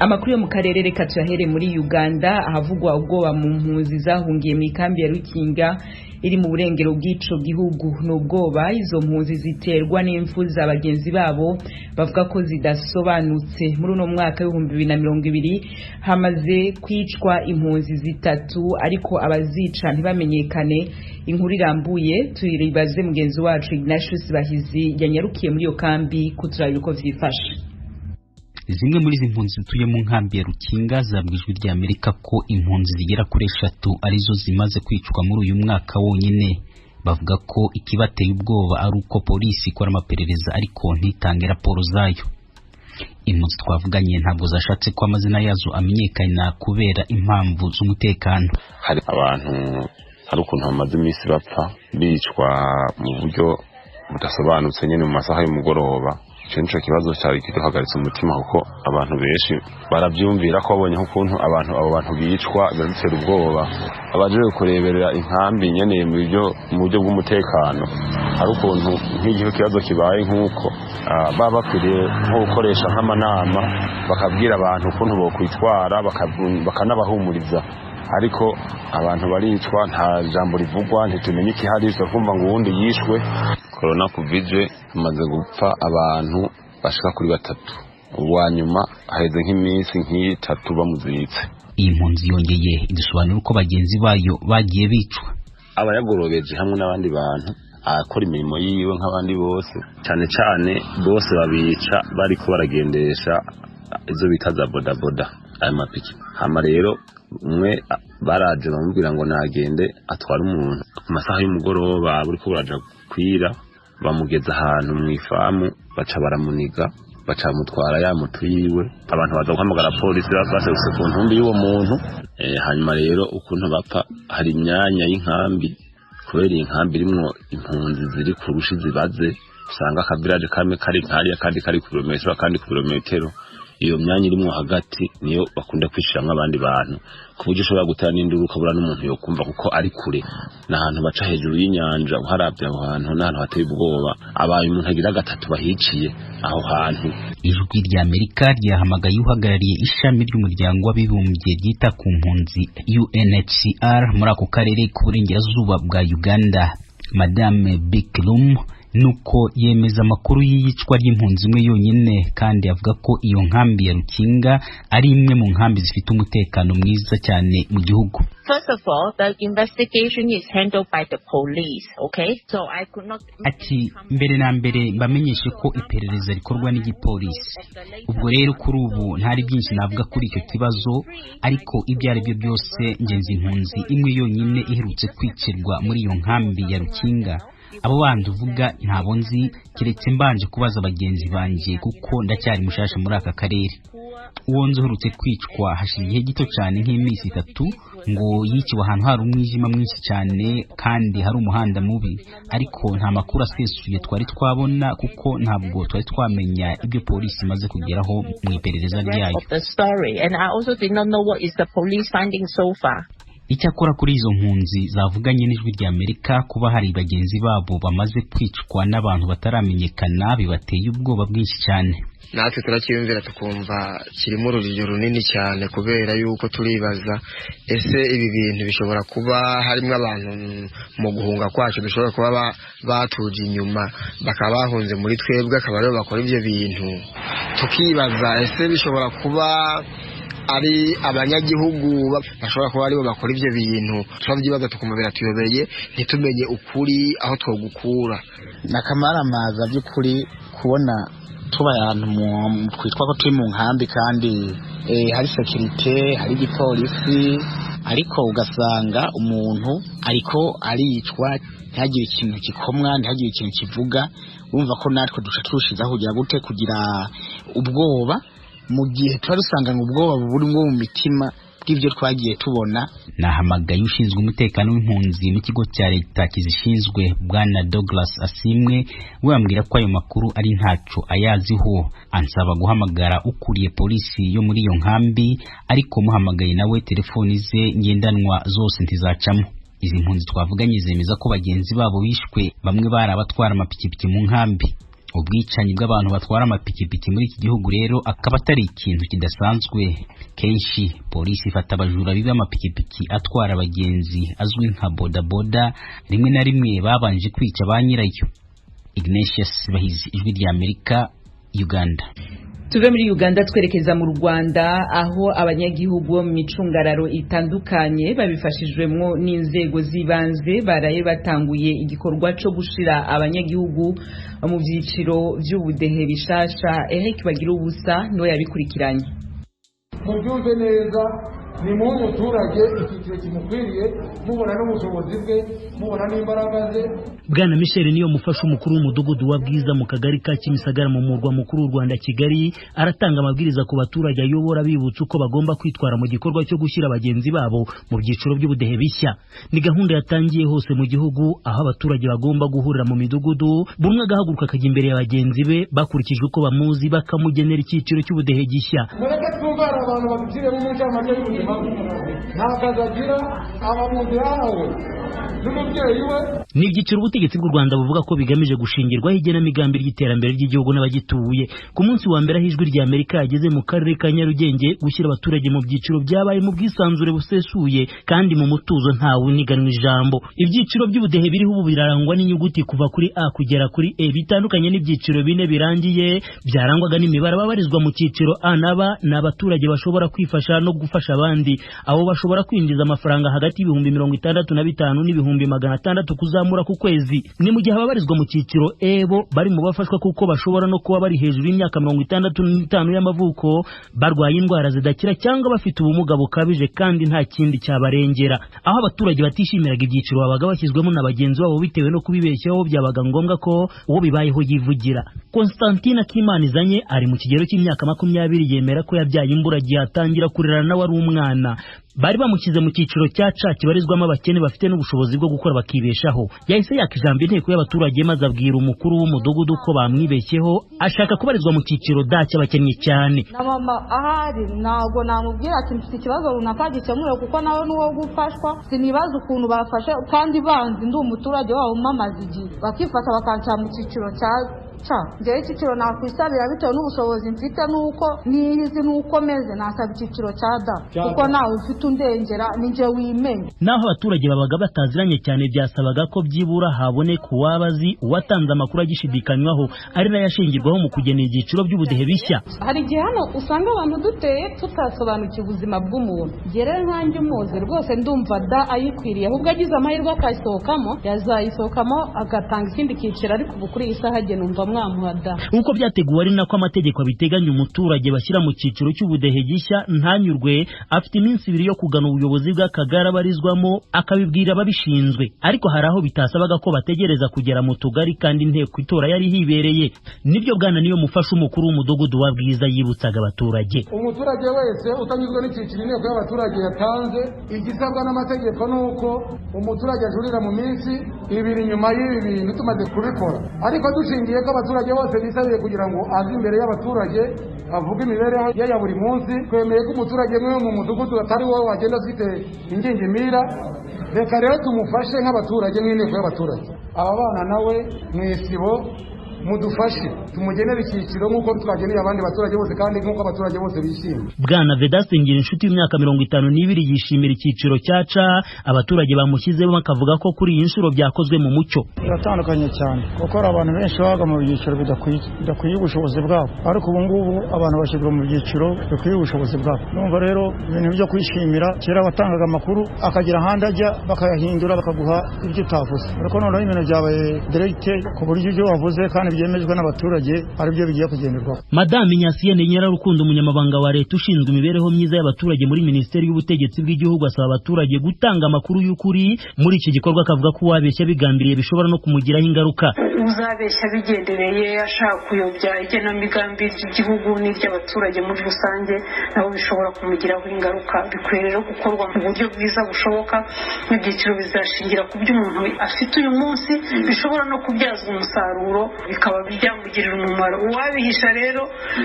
Amakuru yo mu karere reka tuyahere muri Uganda ahavugwa ubwoba mu mpunzi zahungiye mu kambi ya Rukinga iri mu burengero bw'ico gihugu. N'ubwoba izo mpunzi ziterwa n'imfu za bagenzi babo bavuga ko zidasobanutse. Muri uno mwaka wa 2020 hamaze kwicwa impunzi zitatu ariko abazica ntibamenyekane. Inkuru irambuye tuyiribaze mugenzi wacu Ignatius Bahizi yanyarukiye muri iyo kambi kuturabira uko vyifashe. Zimwe muri izi mpunzi zituye mu nkambi ya Rukinga zabwijwe rya Amerika ko impunzi zigera kuri 3 arizo zimaze kwicwa muri uyu mwaka wonyine. Bavuga ko ikibateye ubwoba ari uko polisi ikora amaperereza ariko ntitange raporo zayo. Impunzi twavuganye ntabwo zashatse ko amazina yazo amenyekana kubera impamvu z'umutekano. Hari abantu hari ukuntu bamaze iminsi bapfa bicwa mu buryo budasobanutse nyine mu masaha y'umugoroba. Cyo kibazo cyari kiduhagaritse umutima kuko abantu benshi barabyumvira ko babonye ukuntu abo bantu bicwa bitera ubwoba. Abaje kureberera inkambi nyene mu buryo bw'umutekano hari ukuntu nk'igihe kibazo kibaye nk'uko baba bakwiriye nko gukoresha nk'amanama bakabwira abantu ukuntu bo kwitwara bakanabahumuriza, ariko abantu baricwa nta jambo rivugwa ntitumenye ikihari kumva ngo uwundi yishwe. Corona Covid amaze gupfa abantu bashika kuri 3. Uwa nyuma haheze nk'iminsi nk'itatu bamuzitse. Iyi mpunzi yongeye idusobanura uko bagenzi bayo bagiye bicwa. Abayagorobeje hamwe n'abandi bantu akora imirimo yiwe nk'abandi bose, cyane cyane bose babica bariko baragendesha izo bita za bodaboda aya mapiki. Hama rero umwe baraje bamubwira ngo nagende atwara umuntu ku masaha y'umugoroba buriko buraja kwira, bamugeza ahantu mu ifamu baca baramuniga baca mutwara ya mutu yiwe. Abantu baza guhamagara polisi bafashe ku ntumbi y'uwo muntu. Hanyuma rero ukuntu bapfa hari imyanya y'inkambi, kubera inkambi irimwo impunzi ziri ku rushi zibaze, usanga akavirage kamwe kari nkariya kandi kari ku kilometero kandi ku kilometero. Iyo myanya irimwo hagati niyo bakunda kwishiramwe abandi bantu ku buryo ushobora gutera n'induru ukabura n'umuntu yo kumva kuko ari kure. N'ahantu baca hejuru y'inyanja uharavye aho hantu n'ahantu hateye ubwoba. Abaye umuntu agira 3 bahiciye aho hantu. Ijwi rya Amerika ryahamagaye uhagarariye ishami ry'umuryango w'abibumbye ryita ku mpunzi UNHCR muri ako karere k'uburengerazuba bwa Uganda, Madame Biklum, nuko yemeza amakuru y'iyicwa ry'impunzi imwe yonyine kandi avuga ko iyo nkambi ya Rukinga ari imwe mu nkambi zifite umutekano mwiza cyane mu gihugu. First of all, the investigation is handled by the police, okay? So I could not... Ati mbere na mbere mbamenyeshe ko iperereza rikorwa n'igipolisi. Ubwo rero kuri ubu ntari byinshi navuga kuri icyo kibazo, ariko ibyo ari byo byose ngenzi impunzi imwe yonyine iherutse kwicirwa muri iyo nkambi ya Rukinga. Abo bandi uvuga ntabo nzi kiretse mbanje kubaza bagenzi banje kuko ndacyari mushasha muri aka karere. Uwo nzuherutse kwicwa hashize igihe gito cyane nk'iminsi 3 ngo yiciwe ahantu hari umwijima mwinshi cyane kandi hari umuhanda mubi, ariko nta makuru asesuye twari twabona kuko ntabwo twari twamenya ibyo polisi imaze kugeraho mu iperereza ryayo. Icyakora kuri izo mpunzi zavuganye n'ijwi rya Amerika kuba hari bagenzi babo bamaze kwicwa n'abantu bataramenyekana bibateye ubwoba bwinshi cyane. Natwe turakiyumvira tukumva kirimo urujijo runini cyane kubera yuko turibaza ese ibi bintu bishobora kuba harimo abantu mu guhunga kwacu bishobora kuba batuje inyuma bakaba bahunze muri twebwe akaba rero bakora ibyo bintu. Tukibaza ese bishobora kuba ari abanyagihugu bashobora kuba aribo bakora ibyo bintu. Twabyibaza tukumva biratuyobeye ntitumenye ukuri aho twogukura. Nakamaramaza by'ukuri kubona tuba yantu twitwa ko turi mu nkambi kandi hari security hari igipolisi, ariko ugasanga umuntu ariko aricwa ntihagire ikintu gikomwa ntihagire ikintu kivuga. Urumva ko natwe duca turushizaho kugira gute kugira ubwoba mu gihe twarusanga ubwoba buri mu mitima bw'ibyo twagiye tubona. Nahamagaye ushinzwe umutekano w'impunzi mu kigo cya leta kizishinzwe Bwana Douglas Asimwe, wambwira ko ayo makuru ari ntaco ayaziho. Ansaba guhamagara ukuriye polisi yo muri iyo nkambi, ariko muhamagaye nawe telefoni ze ngendanwa zose ntizacamo. Izi mpunzi twavuganye zemeza ko bagenzi babo bishwe, bamwe bari abatwara amapikipiki mu nkambi. ubwicanyi bw'abantu batwara amapikipiki muri iki gihugu rero akaba atari ikintu kidasanzwe. Kenshi polisi ifata abajura biba amapikipiki atwara abagenzi azwi nka bodaboda, rimwe na rimwe babanje kwica ba nyirayo. Ignatius Bahizi, Ijwi rya Amerika, Uganda. Tuve muri Uganda twerekeza mu Rwanda aho abanyagihugu bo mu micungararo itandukanye babifashijwemo n'inzego zibanze baraye batanguye igikorwa cyo gushira abanyagihugu mu byiciro by'ubudehe bishasha. Eric Bagirubusa niwe yabikurikiranye. Mubyumve neza, ni mu muturage icyiciro kimukwiriye, mubona n'ubushobozi bwe, mubona n'imbaraga ze. Bwana Michel niyo mufasha umukuru w'umudugudu wa Bwiza mu kagari ka Kimisagara mu murwa mukuru w'u Rwanda Kigali, aratanga amabwiriza ku baturage ayobora bibutsa uko bagomba kwitwara mu gikorwa cyo gushyira abagenzi babo mu byiciro by'ubudehe bishya. Ni gahunda yatangiye hose mu gihugu aho abaturage bagomba guhurira mu midugudu, bumwe agahaguruka akajya imbere ya bagenzi be bakurikije uko bamuzi bakamugenera icyiciro cy'ubudehe gishya. Mureke twumvara abantu bagushyire mu ncamake y'ubuzima, nta kazi agira, abamuzi yawe n'umubyeyi we. Ni ibyiciro ubutegetsi bw'u Rwanda buvuga ko bigamije gushingirwaho igenamigambi ry'iterambere ry'igihugu n'abagituye. Ku munsi wa mbere Ijwi rya Amerika yageze mu karere ka Nyarugenge gushyira abaturage mu byiciro byabaye mu bwisanzure busesuye kandi mu mutuzo ntawe uniganwa ijambo. Ibyiciro by'ubudehe biriho ubu birarangwa n'inyuguti kuva kuri A kugera kuri E, bitandukanye n'ibyiciro bine birangiye byarangwaga n'imibare. Ababarizwa mu cyiciro A na B n'abaturage bashobora kwifasha no gufasha abandi, abo bashobora kwinjiza amafaranga hagati y'ibihumbi 65 n'ibihumbi 600 kuzamura ku kwezi. Ni mu gihe ababarizwa mu cyiciro E bo bari mu bafashwa kuko bashobora no kuba bari hejuru y'imyaka 65 y'amavuko, barwaye indwara zidakira cyangwa bafite ubumuga bukabije kandi nta kindi cyabarengera. Aho abaturage batishimiraga ibyiciro babaga bashyizwemo na bagenzi babo bitewe no kubibeshyaho, byabaga ngombwa ko uwo bibayeho yivugira. Constantine Kimanizanye ari mu kigero cy'imyaka 20, yemera ko yabyaye imburagihe atangira kurera nawe ari umwana. Bari bamukize mu cyiciro cya C kibarizwamo abakene bafite n'ubushobozi bwo gukora bakibeshaho. Yahise yakijambo inteko y'abaturage maze abwira umukuru w'umudugudu ko bamwibeshyeho, ashaka kubarizwa mu cyiciro D cy'abakennye cyane. Na mama ahari ntago namubwira ati mfite ikibazo runaka gikemuye kuko nawe n'uwo gufashwa, sinibaza ukuntu bafashe kandi banzi ndi umuturage wabo mamaze igihe bakifata bakanshyira mu cyiciro cya njyewe icyiciro nakwisabira bitewe n'ubushobozi mfite n'uko niyizi n'uko meze, nasaba icyiciro cya D kuko nawe ufite undengera ninjye wimenye. Naho abaturage babaga bataziranye cyane byasabaga ko byibura haboneka uwabazi uwatanze amakuru agishidikanywaho ari nayo ashingirwaho mu kugena ibyiciro by'ubudehe bishya. Hari igihe hano usanga abantu duteye tutasobanukiwe ubuzima bw'umuntu. Gerere nkanjye umuzi rwose ndumva D ayikwiriye, ahubwo agize amahirwe akayisohokamo yazayisohokamo agatanga ikindi cyiciro, ariko ubu kuri iyi saha agena umva mwamuhada. Uko byateguwe ari nako amategeko abiteganya, umuturage bashyira mu cyiciro cy'ubudehe gishya ntanyurwe afite iminsi 2 yo kugana ubuyobozi bw'akagari abarizwamo akabibwira ababishinzwe. Ariko hari aho bitasabaga ko bategereza kugera mu tugari kandi inteko itora yari hibereye. Nibyo Bwana niyo mufasha umukuru w'umudugudu wa Bwiza yibutsaga abaturage. Umuturage wese utanyuzwe n'icyiciro inteko y'abaturage yatanze, igisabwa n'amategeko nuko umuturage ajurira mu minsi 2 nyuma y'ibi bintu tumaze kubikora. Ariko dushingiye ko abaturage bose bisabiye kugira ngo aze imbere y'abaturage avuga imibereho ye ya buri munsi, twemeye ko umuturage mwe mu mudugudu atari wowe wagenda ufite ingingimira. Reka rero tumufashe nk'abaturage n'inteko y'abaturage. Aba bana nawe mwisibo mudufashe tumugenera icyiciro nk'uko twageneye abandi baturage bose kandi nk'uko abaturage bose bishimye. Bwana Vedaste Ngirinshuti y'imyaka 52 yishimira icyiciro cya C abaturage bamushyizemo, bakavuga ko kuri iyi nshuro byakozwe mu mucyo. Biratandukanye cyane kuko abantu benshi baga mu byiciro bidakwiye ubushobozi bwabo, ariko ubu ngubu abantu bashyirwa mu byiciro bikwiye ubushobozi bwabo. Numva rero ibintu byo kwishimira, kera watangaga amakuru akagira ahandi ajya bakayahindura bakaguha ibyo utavuze, ariko noneho ibintu byabaye direct ku buryo ibyo wavuze kandi byemejwe n'abaturage ari byo bigiye kugenderwaho. Madame Nyasiyene Nyirarukundo, umunyamabanga wa leta ushinzwe imibereho myiza y'abaturage muri Minisiteri y'Ubutegetsi bw'igihugu, asaba abaturage gutanga amakuru y'ukuri muri iki gikorwa, akavuga ko uwabeshya bigambiriye bishobora no kumugiraho ingaruka. Uzabeshya bigendereye ashaka kuyobya igenamigambi ry'igihugu n'iry'abaturage muri rusange, nabo bishobora kumugiraho ingaruka. Bikwiye rero gukorwa mu buryo bwiza bushoboka. Ibyiciro bizashingira ku byo umuntu afite uyu munsi, bishobora no kubyazwa umusaruro bikaba byamugirira umumaro. Uwabihisha rero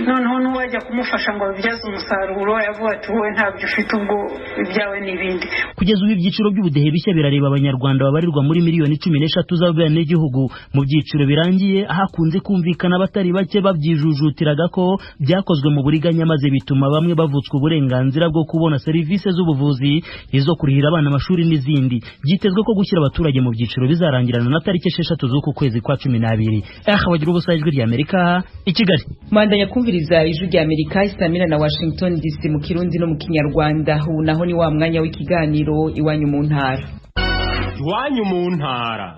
noneho n'uwajya kumufasha ngo abibyaze umusaruro yavuga ati wowe ntabyo ufite, ubwo ibyawe n'ibindi. Kugeza ubu ibyiciro by'ubudehe bishya birareba abanyarwanda babarirwa muri miliyoni 13 z'abenegihugu. Mu byiciro birangiye hakunze kumvikana abatari bake babyijujutiraga ko byakozwe mu buriganya, maze bituma bamwe bavutswa uburenganzira bwo kubona serivisi z'ubuvuzi, izo kurihira abana amashuri n'izindi. Byitezwe ko gushyira abaturage mu byiciro bizarangirana na tariki 6 z'uku kwezi kwa 12. Bagira ubusa ijwi rya Amerika i Kigali. Mandanya kumviriza ijwi rya Amerika isamira na Washington DC mu Kirundi no mu Kinyarwanda. Ubu naho ni wa mwanya w'ikiganiro iwanyu mu ntara. Iwanyu mu ntara.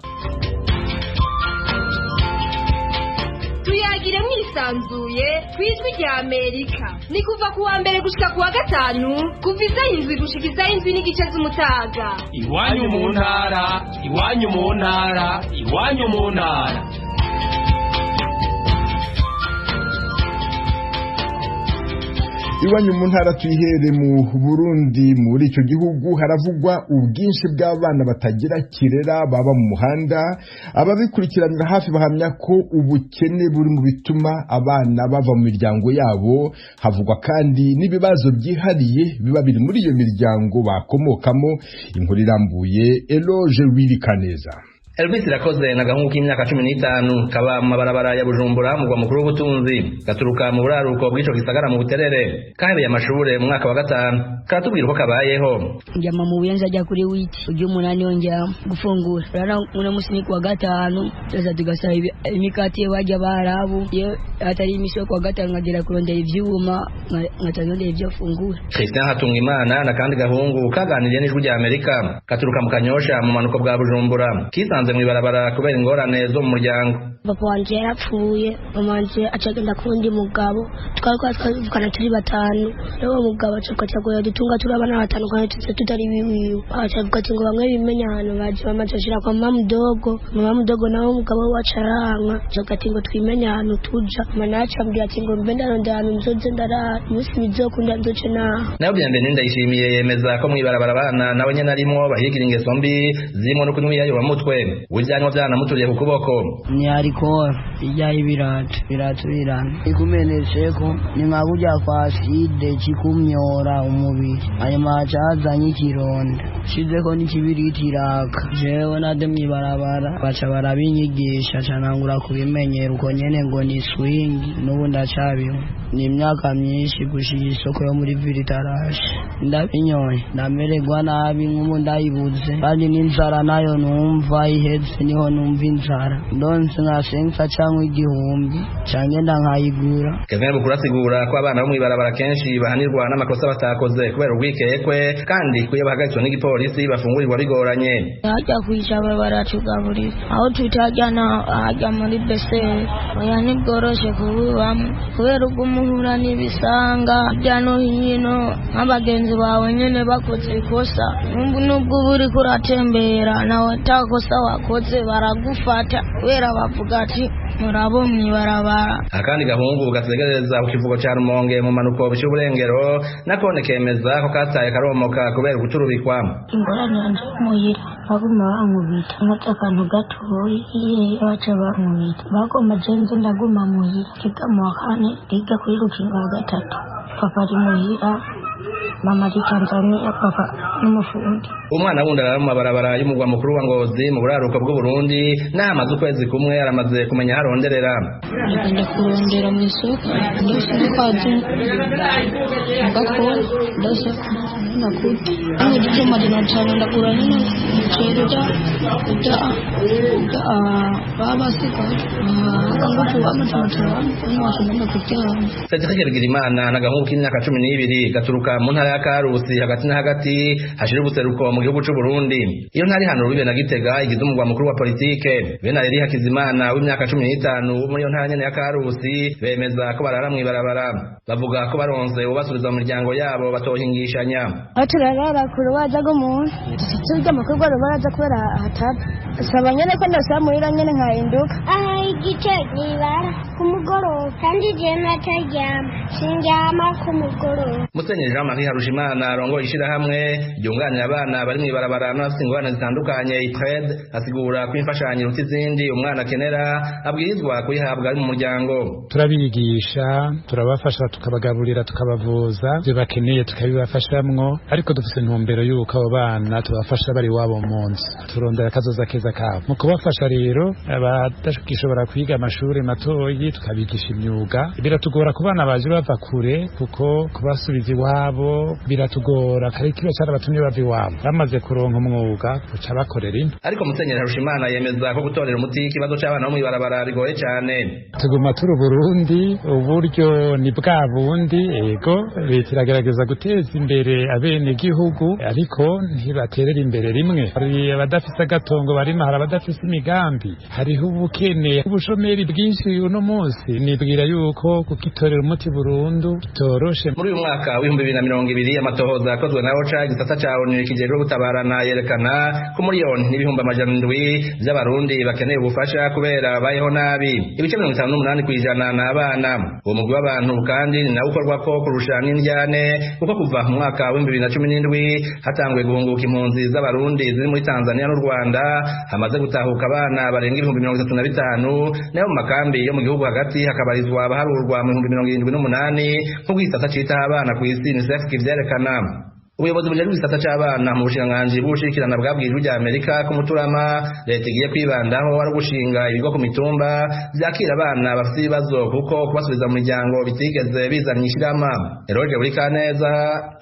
Tuyagire mwisanzuye kwijwi rya Amerika. Ni kuva kuwa mbere gushika kuwa gatanu, kuva izayindwi gushika izayindwi n'igice z'umutaga. Iwanyu mu ntara, iwanyu mu ntara, iwanyu mu ntara. Iwanyu mu ntara tuyihere mu Burundi. Muri icyo gihugu haravugwa ubwinshi bw'abana batagira kirera baba mu muhanda. Ababikurikiranira hafi bahamya ko ubukene buri mu bituma abana bava mu miryango yabo. Havugwa kandi n'ibibazo byihariye biba biri muri iyo miryango bakomokamo. Inkuru irambuye Eloge Wirikaneza. Elvis Irakoze na gahungu k'imyaka 15 kaba mu mabarabara ya Bujumbura mu mukuru w'ubutunzi, gaturuka mu buraruko bw'ico gisagara mu Buterere, kahebeye amashure mu mwaka wa 5. Karatubwira uko kabayeho. Njama mu Buyenzi ajya kuri witi ujye umunani yongera gufungura. Rara una musini kwa 5 tuza tugasaba imikati bajya barabu iyo atari imisho kwa 5 ngagera kurondera ivyuma ngatazondera ivyo fungura. Christian Hatungimana na kandi gahungu kaganiriye n'ijwi rya Amerika, katuruka mu Kanyosha mu manuko bwa Bujumbura. Kisanze mwibarabara kubera ingorane zo mu muryango. Papa wanje yarapfuye, mama wanje acagenda kundi mugabo, twavukana turi 5. Rero mugabo acakagoya dutunga turi abana 5 kandi tutari biwiwe. Acavuga ati ngo bamwe bimenya hano baje bamacashira kwa mama mudogo nawo mugabo wacaranka, acagati ngo twimenya hano tuja. Mana acambira ati ngo mbe ndaronda hano nzoze ndarara, musi bizokunda nzoce na. Nayo byambe ndayishimiye yemeza ko mwibarabara abana nawe nyene arimo bahigira ingeso mbi zirimo no kunywa yayo bamutwe. Ujyanwa byana muturiye ku kuboko. Ni ariko ijya ibiratu birana ikumenesheko ni nkabujya kwa acide kikumyora umubiri hanyuma cyazanye ikironda shizeko n'ikibiritiraka. Jewe nade mwibarabara baca barabinyigisha canangura kubimenyera uko nyene ngo ni swing n'ubu ndacabiho. Ni imyaka myinshi gushira isoko yo muri Viritarashe ndabinyoye ndamererwa nabi nk'ubu ndayibuze kandi n'inzara nayo numva ihetse niho numva inzara ndonse nkasenga cyangwa 1000 cyangwa nkayigura. Kevin Bukurasigura ko abana bo mwibarabara kenshi bahanirwa n'amakosa batakoze kubera ubwikekwe kandi kuye bahagaritswe n'igipolisi bafungurirwa bigoranye. Hajya kwijaba baratugaburira aho tutajyana hajya muri besere oya nibworoshe kububamo kubera ubwo muhura n'ibisanga byano hino nk'abagenzi bawe nyene bakoze ikosa nubwo buri kuratembera nawe takosa wakoze baragufata kubera bavuga ati murabo mwibarabara. Akandi gahungu gasegereza ukivugo cya Rumonge mu manuko by'uburengero nakone kemeza ko kataye karomoka kubera guturubikwa. Ingorane muhira baguma bankubita nk'akantu gatoyi baca bankubita bagoma jenze ndaguma muhira kiga mu kane kiga kuri rukinga wa 3. Papa ari muhira mama ari Tanzania papa n'umufundi. Umwana wundi ari mu mabarabara y'umugwa mukuru wa Ngozi mu buraruko bw'u Burundi namaze ukwezi kumwe aramaze kumenya haronderera. Ngenda kurondera mu isoko ndose kwaje ngakora ndose nakuti n'icyo madina cyane ndakura nyine cyerera baba siko ngako amatara n'washobora kujyana. Cedric Bigirimana na gahungu k'imyaka 12 gaturuka mu ntara ya Karusi hagati na hagati hashira ubuseruko mu gihugu cy'u Burundi. Iyo ntari hano rubibe na Gitega igize umugwa mukuru wa politike. Bena Eri Hakizimana w'imyaka 15 muri iyo ntara nyene ya Karusi bemeza ko barara mwibarabara. Bavuga ko baronze ubasubiza mu miryango yabo batohingishanya. Aturarara kurubaza go mu tujya mu kugwa baraza kubera hatatu saba nyene ko ndasamurira nyene nkahinduka igice nibara ku mugoroba kandi je nataryama sindyama ku mugoroba. Musenyeri Jean-Marie Harushimana arongoye ishirahamwe ryunganira abana bari mw'ibarabara n'abafite ingorane zitandukanye IPRED asigura ko imfashanyo iruta izindi umwana akenera abwirizwa kuyihabwa ari mu muryango. Turabigisha, turabafasha, tukabagaburira, tukabavuza, ibyo bakeneye tukabibafashamwo, ariko dufite intumbero y'uko abo bana tubafasha bari wabo mu nzu, turondera akazoza keza kabo. Mu kubafasha rero abadashobora kwiga amashuri matoyi tukabigisha imyuga, biratugora ku bana baje bava kure kuko kubasubiza iwabo biratugora, kare kiba cyarabatumye bava iwabo, bamaze kuronka umwuga kuca bakorera ino. Ariko Musenyeri Harushimana yemeza ko gutorera umuti ikibazo cy'abana bo mw'ibarabara bigoye cyane. Tuguma turi Burundi, uburyo ni bwa bundi, ego leta iragerageza guteza imbere abene gihugu ariko ntibaterera imbere rimwe. Hari abadafise agatongo barimo, hari abadafise imigambi, hariho ubukene, ubushomeri bwinshi uno munsi. Nibwira yuko kukitorera umuti burundu bitoroshe. Muri uyu mwaka w'2020 amatohoza akozwe na OCHA igisata ca ONU kijejwe gutabarana yerekana ko miliyoni n'ibihumbi amajana 7 by'abarundi bakeneye ubufasha kubera bayeho nabi. Ibice 58% n'abana. Uwo mugwi w'abantu kandi nawe ukorwa ko kurusha n'indyane kuko kuva mu mwaka w'2017 hatanguye guhunguka impunzi z'abarundi ziri muri Tanzania n'u Rwanda, hamaze gutahuka abana barenga 35,000 nayo mu makambi yo mu gihugu hagati hakabarizwa abaharurwa mu 78 nk'uko igisata citaho abana ku isi UNICEF kivyerekana. Ubuyobozi bujejwe igisata c'abana mu bushikiranganji bw'ubushikirana bwabwirijwe rya Amerika ko muturama leta igiye kwibandaho ari gushinga ibigo ku mitumba vyakira abana bafite ibibazo kuko kubasubiza mu miryango bitigeze bizana ishirama. Eroge Burikaneza,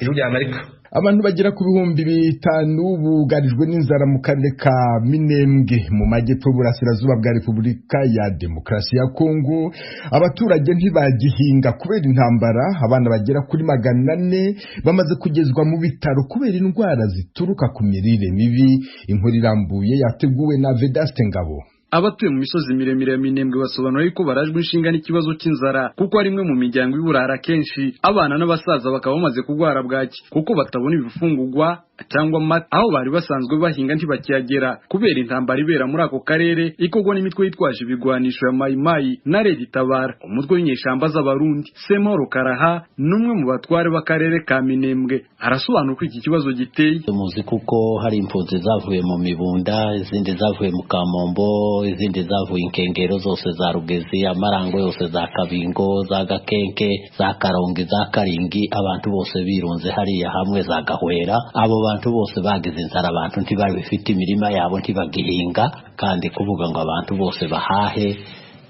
Ijwi rya Amerika. Abantu bagera ku 5,000 bugarijwe n'inzara mu karere ka Minembwe mu majyepfo burasirazuba bwa Repubulika ya Demokarasi ya Kongo. Abaturage ntibagihinga kubera intambara, abana bagera kuri 400 bamaze kugezwa mu bitaro kubera indwara zituruka ku mirire mibi. Inkuru irambuye yateguwe na Vedaste Ngabo. Abatuye mu misozi miremire ya Minembwe basobanura yuko barajwe inshinga n'ikibazo cy'inzara kuko ari imwe mu miryango iburara kenshi abana n'abasaza bakaba bamaze kugwara bwaki kuko batabona ibifungurwa cyangwa amata aho bari basanzwe bahinga ntibakiyagera kubera intambara ibera muri ako karere ikogwa n'imitwe yitwaje ibigwanisho ya mayimayi na Red Tabara. Umutwe w'inyeshamba z'abarundi Semoro Karaha numwe mu batware b'akarere ka Minembwe arasobanura ko iki kibazo giteye. Muzi kuko hari impunzi zavuye mu Mibunda, izindi zavuye mu Kamombo, izindi zavuye Inkengero zose za Rugezi, Amarango yose za Kabingo, za Gakenke, za Karongi, za Karingi, abantu bose birunze hariya hamwe za Gahwera. Abo bantu bose bagize inzara, abantu ntibari bifite imirima yabo ntibagihinga, kandi kuvuga ngo abantu bose bahahe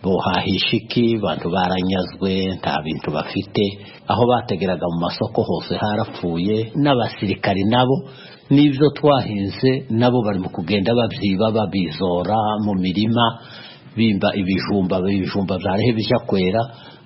bohahisha iki, abantu baranyazwe nta bintu bafite, aho bategeraga mu masoko hose harapfuye, n'abasirikari nabo n'ibyo twahinze nabo bari mu kugenda babyiba babizora mu mirima, bimba ibijumba byarehe bijya kwera,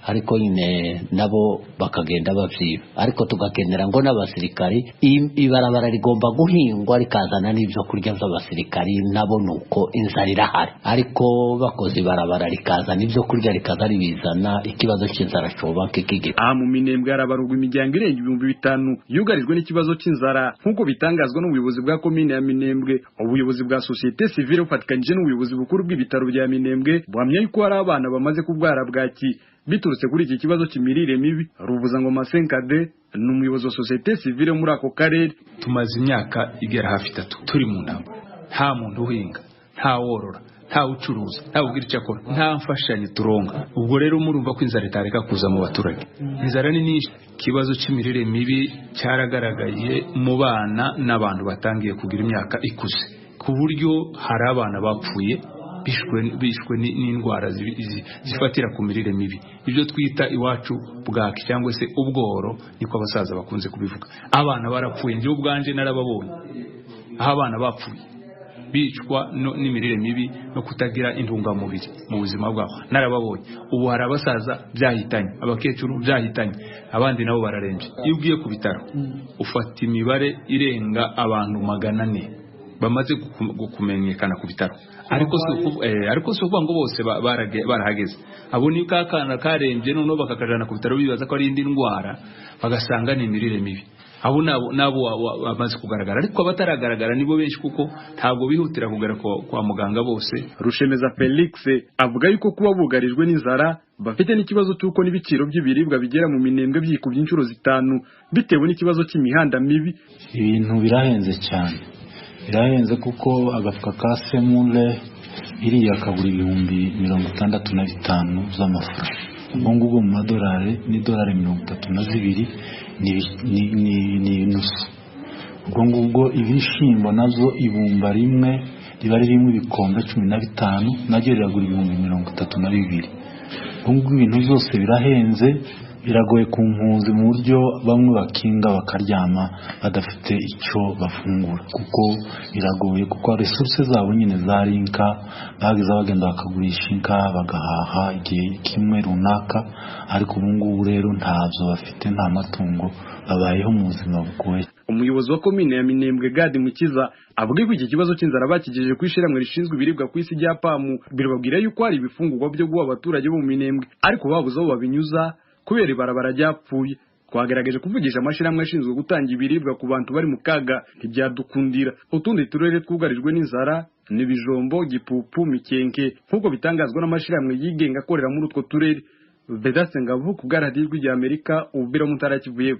ariko nyine nabo bakagenda babyiba. Ariko tugakenera ngo n'abasirikari ibarabara rigomba guhingwa rikazana n'ibyo kurya by'abasirikari, nabo nuko inzara irahari, ariko bakoze ibarabara rikazana ibyo kurya rikaza ribizana, ikibazo cy'inzara coba kikigera. Aha mu Minembwe harabarurwa imiryango irenga 5,000 yugarijwe n'ikibazo cy'inzara nk'uko bitangazwa n'ubuyobozi bwa komine ya Minembwe. Ubuyobozi bwa societe civile bufatikanyije n'ubuyobozi bukuru bw'ibitaro bya Minembwe buhamya yuko hari abana bamaze kubwara bwaki biturutse kuri iki kibazo cy'imirire mibi. Rubuza ngo Masenkade n'umuyobozi wa societe civile muri ako karere. Tumaze imyaka igera hafi 3 turi mu ntambara, nta muntu uhinga, nta worora, nta ucuruza, nta ubwira icyo akora, nta mfashanyo turonka. Ubwo rero murumva ko inzara itareka kuza mu baturage. Inzara ni nyinshi. Ikibazo cy'imirire mibi cyaragaragaye mu bana n'abantu batangiye kugira imyaka ikuze, ku buryo hari abana bapfuye bishwe n'indwara zifatira ku mirire mibi, ibyo twita iwacu bwaki cyangwa se ubworo, niko abasaza bakunze kubivuga. Abana barapfuye, njye ubwanje narababonye aho abana bapfuye bicwa n'imirire mibi no kutagira intungamubiri mu buzima bwabo, narababonye. Ubu hari abasaza byahitanye, abakecuru byahitanye, abandi nabo bararembye. Iyo ugiye ku bitaro ufata imibare irenga abantu 400 bamaze kumenyekana ku bitaro, ariko si ukuvuga ngo bose barahageze. Abo ni kakana karembye noneho bakakajana ku bitaro bibaza ko ari indi ndwara, bagasanga ni imirire mibi. abo nabo bamaze kugaragara, ariko abataragaragara nibo benshi kuko ntabwo bihutira kugera kwa muganga bose. Rushemeza Felix avuga yuko kuba bugarijwe n'inzara bafite n'ikibazo cy'uko n'ibiciro by'ibiribwa bigera mu Minembwe byikubye inshuro 5 bitewe n'ikibazo cy'imihanda mibi. Ibintu birahenze cyane, birahenze kuko agafuka ka semule iriya kabura 65,000 z'amafaranga. Ubwo mu madolari ni $32 ni nusu. Ubwo ibishimbo nazo ibumba rimwe riba ririmo ibikombe 15 naryo riragura $32. Ubwo ibintu byose birahenze, biragoye ku mpunzi mu buryo bamwe bakinga bakaryama badafite icyo bafungura, kuko biragoye kuko resources zabo nyine zarinka bagize bagenda bakagurisha inka bagahaha igihe kimwe runaka, ariko ubu rero ntabyo bafite, nta matungo, babayeho mu buzima bugoye. Umuyobozi wa komine ya Minembwe Gadi Mukiza avuga ko iki kibazo cy'inzara bakigejeje ku ishiramwe rishinzwe ibiribwa ku isi rya PAM, birababwira yuko hari ibifungurwa byo guha abaturage bo mu Minembwe, ariko babuze aho babinyuza kubera ibarabara ryapfuye. Twagerageje kuvugisha amashiramwe ashinzwe gutanga ibiribwa ku bantu bari mu kaga, ntibyadukundira. Utundi turere twugarijwe n'inzara ni Bijombo, Gipupu, Mikenke nk'uko bitangazwa n'amashiramwe yigenga akorera muri utwo turere. Vedaste Ngabo ku bw'Radiyo rya Amerika, ubira mu ntara Kivuye.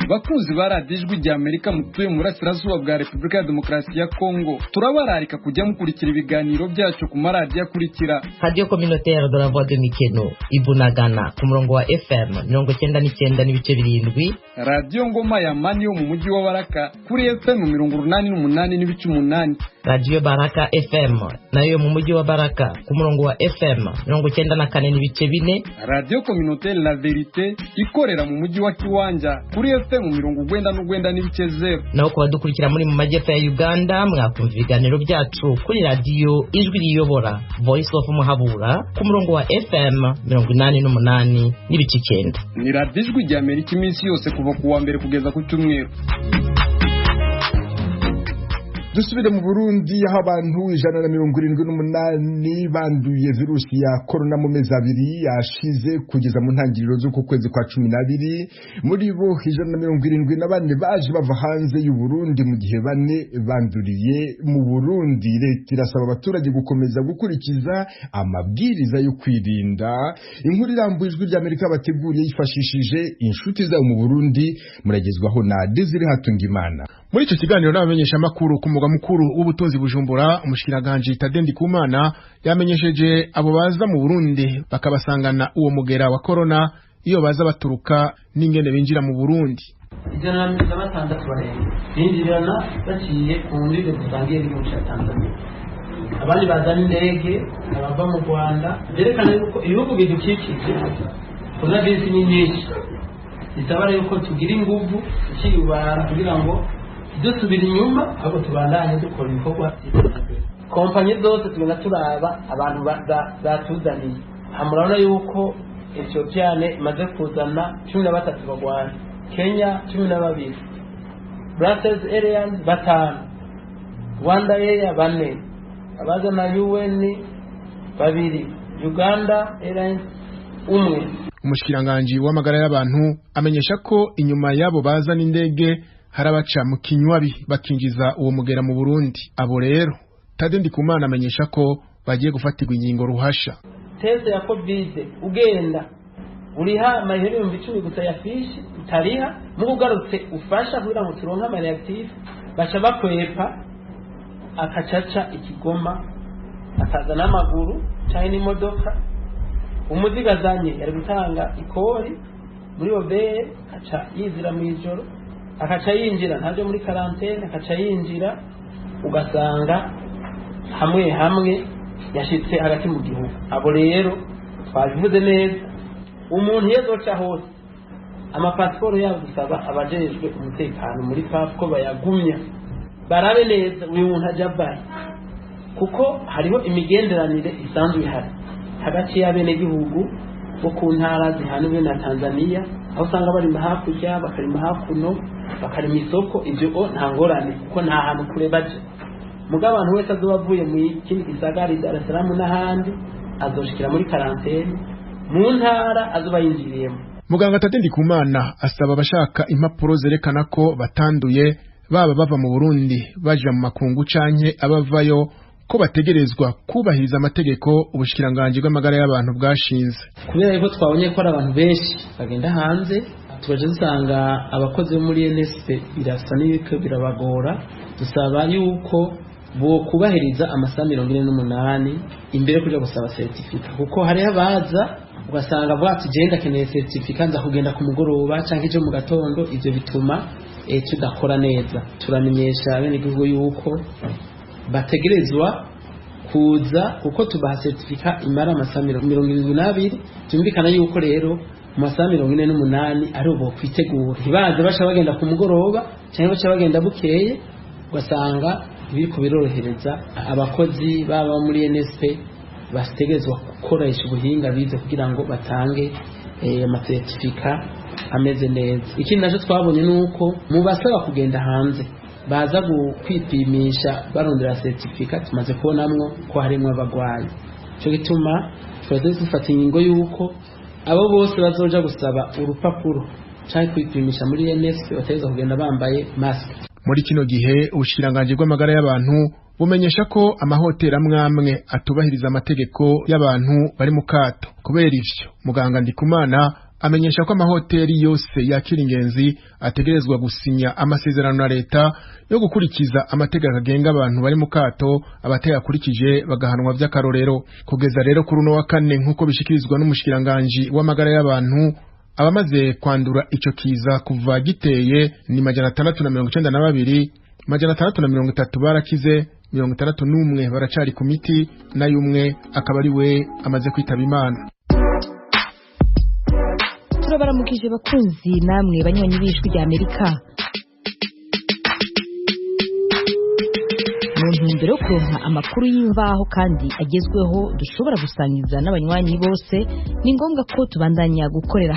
Bakuzi ba Radiyo rya Amerika mutuye mu burasirazuba bwa Repubulika ya Demokarasi ya Kongo, turabararika kujya mukurikira ibiganiro byacu ku maradiyo akurikira: Radio Communautaire de la Voix de Mikeno Ibunagana ku murongo wa FM 99.7, Radio Ngoma ya Mani yo mu mujyi wa Baraka kuri FM 88.8, Radio Baraka FM nayo mu mujyi wa Baraka ku murongo wa FM 94.4, Radio Communautaire La Verite ikorera mu mujyi wa Kiwanja kuri FM 90.0. naho kuba dukurikira muri mu majyepfo ya Uganda mwakumva ibiganiro byacu kuri Radio Ijwi Riyobora Voice of Muhabura ku murongo wa FM 88.9. Ni Radio Ijwi rya Amerika iminsi yose kuva ku wa mbere kugeza ku cyumweru. Dusubire mu Burundi, aho abantu 178 banduye virusi ya corona mu mezi abiri yashize kugeza mu ntangiriro z'uko kwezi kwa 12. Muri bo 174 baje bava hanze y'u Burundi, mu gihe 4 banduriye mu Burundi. Leta irasaba abaturage gukomeza gukurikiza amabwiriza yo kwirinda. Inkuru irambuye Ijwi rya Amerika bateguriye yifashishije inshuti zabo mu Burundi, muragezwaho na Desire Hatungimana. Muri icyo kiganiro n'abamenyesha makuru ku mugwa mukuru w'ubutunzi Bujumbura, umushikiranganje Tade Ndikumana yamenyesheje abo baza mu Burundi bakabasangana uwo mugera wa corona iyo baza baturuka n'ingene binjira mu Burundi. 166 binjirana baciye ku ndege zitangiye mu Tanzania, abandi bazana indege abava mu Rwanda. Berekana yuko ibihugu bidukikije kuna bisi nyinshi, isaba yuko tugira inguvu cyibara kugira ngo dusubira inyuma, ahubwo tubandanye dukora ibikorwa. Kompanyi zose tugenda turaba abantu batuzaniye, hamurabona yuko Ethiopiane imaze kuzana 13 bagwanye, Kenya 12, Brussels Airlines 5, Rwanda Air 4, abazana UN 2, Uganda Airlines 1. Umushikiranganje w'amagara y'abantu amenyesha ko inyuma yabo bazana indege harabaca mu kinywabi bakinjiza uwo mugera mu Burundi. Abo rero Tade Ndikumana amenyesha ko bagiye gufatirwa ingingo ruhasha. Tese ya COVID ugenda uriha mahero 10 gusa ya fishi utariha, mu kugarutse ufasha kugira ngo turonka ama reactive, bacha bakwepa akacaca ikigoma akazana amaguru cyane n'imodoka. Umuzigazanye yari gutanga ikori muri obeye, aca yizira mu ijoro, akaca yinjira ntabyo muri quarantaine, akaca yinjira ugasanga hamwe yashitse hagati mu gihugu. Abo rero twabivuze neza, umuntu yezoca hose amapasiporo yabo gusaba abajejwe umutekano muri PAF ko bayagumya, barabe neza uyu muntu ajabaye, kuko hariho imigenderanire isanzwe ihari hagati y'abene gihugu bo ku ntara zihanwe na Tanzania, aho usanga bari hakurya bakarima hakuno bakarima isoko. Ibyo nta ngorane kuko nta hantu kure baje, muga abantu wese azobavuye mu kindi gisagara Dar es Salaam n'ahandi azoshikira muri quarantaine mu ntara azoba yinjiriyemo. Muganga Tade Ndikumana asaba abashaka impapuro zerekana ko batanduye baba bava mu Burundi baje mu makungu canke abavayo ko bategerezwa kubahiriza amategeko ubushikiranganje bw'amagara y'abantu bwashinze. Kubera yuko twabonye ko ari abantu benshi bagenda hanze, tubaje dusanga abakozi bo muri NSP birasa n'ibiko birabagora, dusaba yuko bo kubahiriza amasaha 48 imbere kuja gusaba certificate, kuko hari abaza ugasanga bwati genda keneye certificate nza kugenda ku mugoroba canke je mu gatondo, ivyo bituma tudakora neza. Turamenyesha bene igihugu yuko bategerezwa kuza kuko tubaha certificate imara amasaha 72, tumvikana yuko rero mu masaha 48 ari ubo kwitegura, ntibaze basha bagenda ku mugoroba cyangwa basha bagenda bukeye, ugasanga biriko birorohereza abakozi baba muri NSP bategerezwa gukoresha ubuhinga bize kugira ngo batange amacertificate ameze neza. Ikindi naco twabonye nuko mu basaba kugenda hanze baza kwipimisha barondera certificate, tumaze kubonamwo ko harimwo abagwayi. Cyo gituma twese dufata ingingo yuko abo bose bazoja gusaba urupapuro cyangwa kwipimisha muri NSP bateza kugenda bambaye mask. Muri kino gihe ubushiranganje bw'amagara y'abantu bumenyesha ko amahoteli amwe atubahiriza amategeko y'abantu bari mu kato. Kubera ivyo muganga Ndikumana amenyesha ko amahoteli yose yakira ingenzi ategerezwa gusinya amasezerano na leta yo gukurikiza amategeko agenga abantu bari mu kato, abateyakurikije bagahanwa vy'akarorero. Kugeza rero kuri uno wa kane nkuko bishikirizwa n'umushikiranganje w'amagara y'abantu, abamaze kwandura ico kiza kuva giteye ni 692, 630 barakize, 61 baracari ku miti, nayo umwe akaba ari we amaze kwitaba Imana. Turabaramukije bakunzi namwe banywanyi b'Ijwi rya Amerika. Mu ntumbero yo kuronka amakuru y'imvaho kandi agezweho dushobora gusangiza n'abanywanyi bose, ni ngombwa ko tubandanya gukorera